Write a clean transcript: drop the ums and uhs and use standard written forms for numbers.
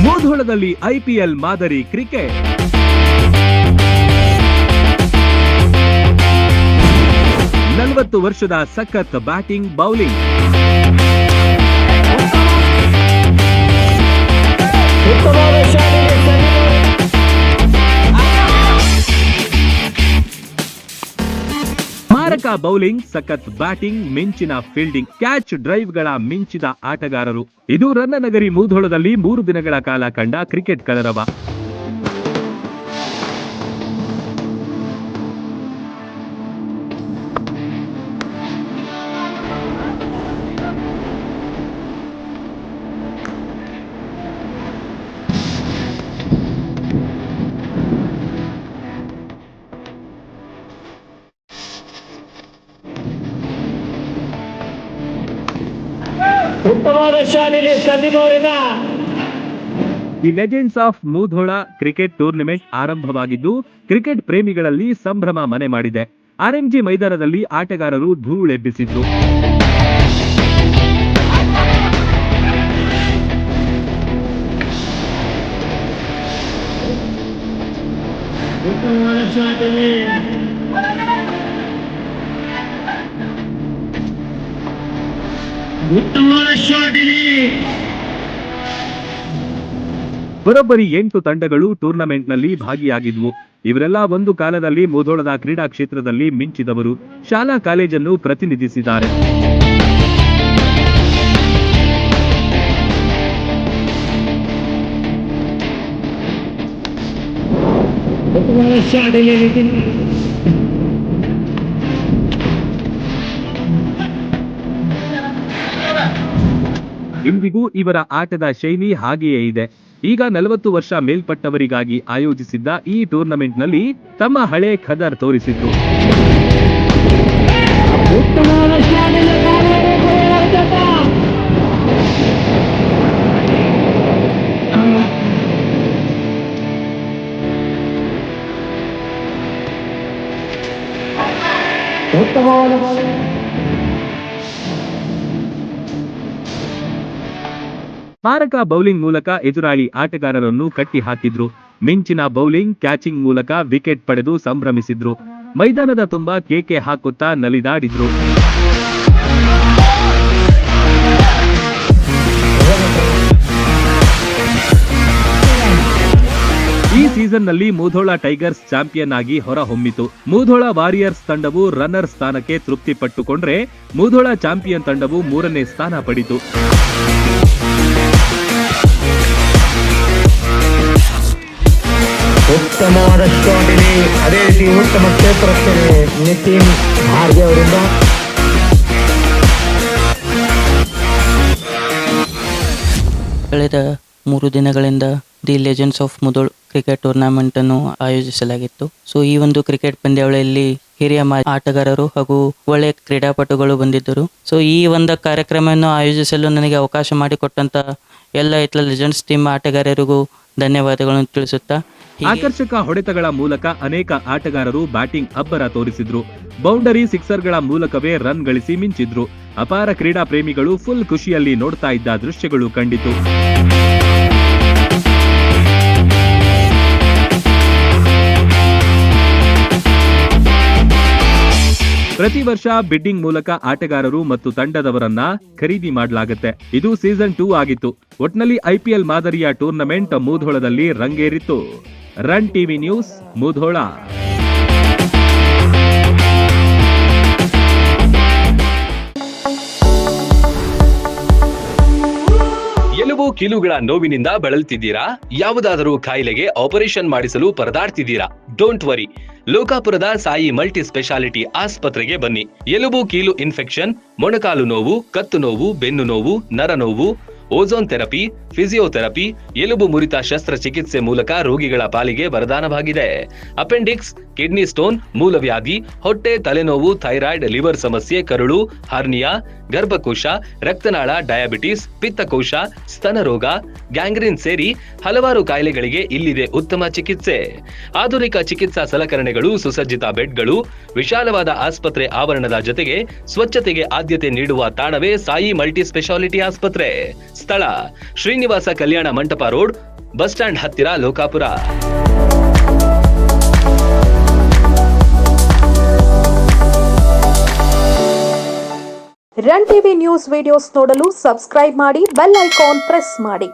ಮೂಧೋಳದಲ್ಲಿ IPL ಮಾದರಿ cricket. ನಲವತ್ತು ವರ್ಷದ ಸಖತ್ ಬ್ಯಾಟಿಂಗ್ ಬೌಲಿಂಗ್. ಮಾರಕ ಬೌಲಿಂಗ್, ಸಖತ್ ಬ್ಯಾಟಿಂಗ್, ಮಿಂಚಿನ ಫೀಲ್ಡಿಂಗ್, ಕ್ಯಾಚ್ ಡ್ರೈವ್ಗಳ ಮಿಂಚಿದ ಆಟಗಾರರು. ಇದು ರನ್ನನಗರಿ ಮೂಧೋಳದಲ್ಲಿ 3 ದಿನಗಳ ಕಾಲ ಕಂಡ ಕ್ರಿಕೆಟ್ ಕಲರವ. ಉತ್ತಮವಾದ ಶಾಲೆಯಲ್ಲಿ ಸಂದೀಪ್ ಅವರಿಂದ the legends of Mudhol cricket tournament ಆರಂಭವಾಗಿದ್ದು ಕ್ರಿಕೆಟ್ ಪ್ರೇಮಿಗಳಲ್ಲಿ ಸಂಭ್ರಮ ಮನೆ ಮಾಡಿದೆ. ಆರ್ಎಂಜಿ ಮೈದಾನದಲ್ಲಿ ಆಟಗಾರರು ಧೂಳೆಬ್ಬಿಸಿದ್ರು. ಉತ್ತಮವಾದ ಶಾಲೆಯಲ್ಲಿ ಬರೋಬ್ಬರಿ 8 ತಂಡಗಳು ಟೂರ್ನಮೆಂಟ್ನಲ್ಲಿ ಭಾಗಿಯಾಗಿದ್ವು. ಇವರೆಲ್ಲ ಒಂದು ಕಾಲದಲ್ಲಿ ಮೂಧೋಳದ ಕ್ರೀಡಾ ಕ್ಷೇತ್ರದಲ್ಲಿ ಮಿಂಚಿದವರು. ಶಾಲಾ ಕಾಲೇಜನ್ನು ಪ್ರತಿನಿಧಿಸಿದ್ದಾರೆ. ಇಂದಿಗೂ ಇವರ ಆಟದ ಶೈಲಿ ಹಾಗೆಯೇ ಇದೆ. ಈಗ 40 ವರ್ಷ ಮೇಲ್ಪಟ್ಟವರಿಗಾಗಿ ಆಯೋಜಿಸಿದ್ದ ಈ ಟೂರ್ನಮೆಂಟ್ನಲ್ಲಿ ತಮ್ಮ ಹಳೆ ಖದರ್ ತೋರಿಸಿದ್ರು. ಮಾರಕ ಬೌಲಿಂಗ್ ಮೂಲಕ ಎದುರಾಳಿ ಆಟಗಾರರನ್ನು ಕಟ್ಟಿ ಹಾಕಿದ್ರು. ಮಿಂಚಿನ ಬೌಲಿಂಗ್, ಕ್ಯಾಚಿಂಗ್ ಮೂಲಕ ವಿಕೆಟ್ ಪಡೆದು ಸಂಭ್ರಮಿಸಿದ್ರು. ಮೈದಾನದ ತುಂಬಾ ಕೇಕೆ ಹಾಕುತ್ತಾ ನಲಿದಾಡಿದ್ರು. ಈ ಸೀಸನ್ನಲ್ಲಿ ಮೂಧೋಳ ಟೈಗರ್ಸ್ ಚಾಂಪಿಯನ್ ಆಗಿ ಹೊರಹೊಮ್ಮಿತು. ಮೂಧೋಳ ವಾರಿಯರ್ಸ್ ತಂಡವು ರನ್ನರ್ ಸ್ಥಾನಕ್ಕೆ ತೃಪ್ತಿ ಪಟ್ಟುಕೊಂಡ್ರೆ ಮೂಧೋಳ ಚಾಂಪಿಯನ್ ತಂಡವು 3ನೇ ಸ್ಥಾನ ಪಡೆಯಿತು. ಉತ್ತಮವಾದ ಶಾಟಿಲಿ ಅದೇ ರೀತಿ ಉತ್ತಮ ಕ್ಷೇತ್ರಕ್ಕೆ ನಿತಿನ್ ಭಾರ್ಗೆ ಅವರಿಂದ ಕಳೆದ 3 ದಿನಗಳಿಂದ the legends of Mudhol cricket tournament ಅನ್ನು ಆಯೋಜಿಸಲಾಗಿತ್ತು. ಸೊ ಈ ಒಂದು ಕ್ರಿಕೆಟ್ ಪಂದ್ಯಾವಳಿಯಲ್ಲಿ ಹಿರಿಯ ಆಟಗಾರರು ಹಾಗೂ ಒಳ್ಳೆಯ ಕ್ರೀಡಾಪಟುಗಳು ಬಂದಿದ್ದರು. ಸೊ ಈ ಒಂದು ಕಾರ್ಯಕ್ರಮವನ್ನು ಆಯೋಜಿಸಲು ನನಗೆ ಅವಕಾಶ ಮಾಡಿಕೊಟ್ಟಂತ ಎಲ್ಲ ಲೆಜೆಂಡ್ಸ್ ಟೀಮ್ ಆಟಗಾರರಿಗೂ ಧನ್ಯವಾದಗಳನ್ನು ತಿಳಿಸುತ್ತಾ, ಆಕರ್ಷಕ ಹೊಡೆತಗಳ ಮೂಲಕ ಅನೇಕ ಆಟಗಾರರು ಬ್ಯಾಟಿಂಗ್ ಅಬ್ಬರ ತೋರಿಸಿದ್ರು. ಬೌಂಡರಿ ಸಿಕ್ಸರ್ಗಳ ಮೂಲಕವೇ ರನ್ ಗಳಿಸಿ ಮಿಂಚಿದ್ರು. ಅಪಾರ ಕ್ರೀಡಾ ಪ್ರೇಮಿಗಳು ಫುಲ್ ಖುಷಿಯಲ್ಲಿ ನೋಡ್ತಾ ಇದ್ದ ದೃಶ್ಯಗಳು ಕಂಡಿತು. ಪ್ರತಿ ವರ್ಷ ಬಿಡ್ಡಿಂಗ್ ಮೂಲಕ ಆಟಗಾರರು ಮತ್ತು ತಂಡದವರನ್ನ ಖರೀದಿ ಮಾಡಲಾಗುತ್ತೆ. ಇದು ಸೀಸನ್ 2 ಆಗಿತ್ತು. ಒಟ್ನಲ್ಲಿ ಐಪಿಎಲ್ ಮಾದರಿಯ ಟೂರ್ನಮೆಂಟ್ ಮೂಧೋಳದಲ್ಲಿ ರಂಗೇರಿತ್ತು. Run TV news, Mudhol. ಎಲುಬು ಕೀಲುಗಳ ನೋವಿನಿಂದ ಬಳಲ್ತಿದ್ದೀರಾ? ಯಾವುದಾದರೂ ಕಾಯಿಲೆಗೆ ಆಪರೇಷನ್ ಮಾಡಿಸಲು ಪರದಾಡ್ತಿದ್ದೀರಾ? ಡೋಂಟ್ ವರಿ, ಲೋಕಾಪುರದ ಸಾಯಿ ಮಲ್ಟಿ ಸ್ಪೆಷಾಲಿಟಿ ಆಸ್ಪತ್ರೆಗೆ ಬನ್ನಿ. ಎಲುಬು ಕೀಲು ಇನ್ಫೆಕ್ಷನ್, ಮೊಣಕಾಲು ನೋವು, ಕತ್ತು ನೋವು, ಬೆನ್ನು ನೋವು, ನರ ನೋವು, ಓಝೋನ್ ಥೆರಪಿ, ಫಿಸಿಯೋಥೆರಪಿ, ಎಲುಬು ಮುರಿತ ಶಸ್ತ್ರಚಿಕಿತ್ಸೆ ಮೂಲಕ ರೋಗಿಗಳ ಪಾಲಿಗೆ ವರದಾನವಾಗಿದೆ. ಅಪೆಂಡಿಕ್ಸ್, ಕಿಡ್ನಿ ಸ್ಟೋನ್, ಮೂಲವ್ಯಾಧಿ, ಹೊಟ್ಟೆ, ತಲೆನೋವು, ಥೈರಾಯ್ಡ್, ಲಿವರ್ ಸಮಸ್ಯೆ, ಕರುಳು, ಹರ್ನಿಯಾ, ಗರ್ಭಕೋಶ, ರಕ್ತನಾಳ, ಡಯಾಬಿಟಿಸ್, ಪಿತ್ತಕೋಶ, ಸ್ತನ ರೋಗ, ಗ್ಯಾಂಗ್ರೀನ್ ಸೇರಿ ಹಲವಾರು ಕಾಯಿಲೆಗಳಿಗೆ ಇಲ್ಲಿದೆ ಉತ್ತಮ ಚಿಕಿತ್ಸೆ. ಆಧುನಿಕ ಚಿಕಿತ್ಸಾ ಸಲಕರಣೆಗಳು, ಸುಸಜ್ಜಿತ ಬೆಡ್ಗಳು, ವಿಶಾಲವಾದ ಆಸ್ಪತ್ರೆ ಆವರಣದ ಜೊತೆಗೆ ಸ್ವಚ್ಛತೆಗೆ ಆದ್ಯತೆ ನೀಡುವ ತಾಣವೇ ಸಾಯಿ ಮಲ್ಟಿ ಸ್ಪೆಷಾಲಿಟಿ ಆಸ್ಪತ್ರೆ. ಸ್ಥಳ Srinivasa Kalyana Mantapa road, bus stand ಹತ್ತಿರ, Lokapur. Run TV news videos ನೋಡಲು ಸಬ್ಸ್ಕ್ರೈಬ್ ಮಾಡಿ, ಬೆಲ್ ಐಕಾನ್ ಪ್ರೆಸ್ ಮಾಡಿ.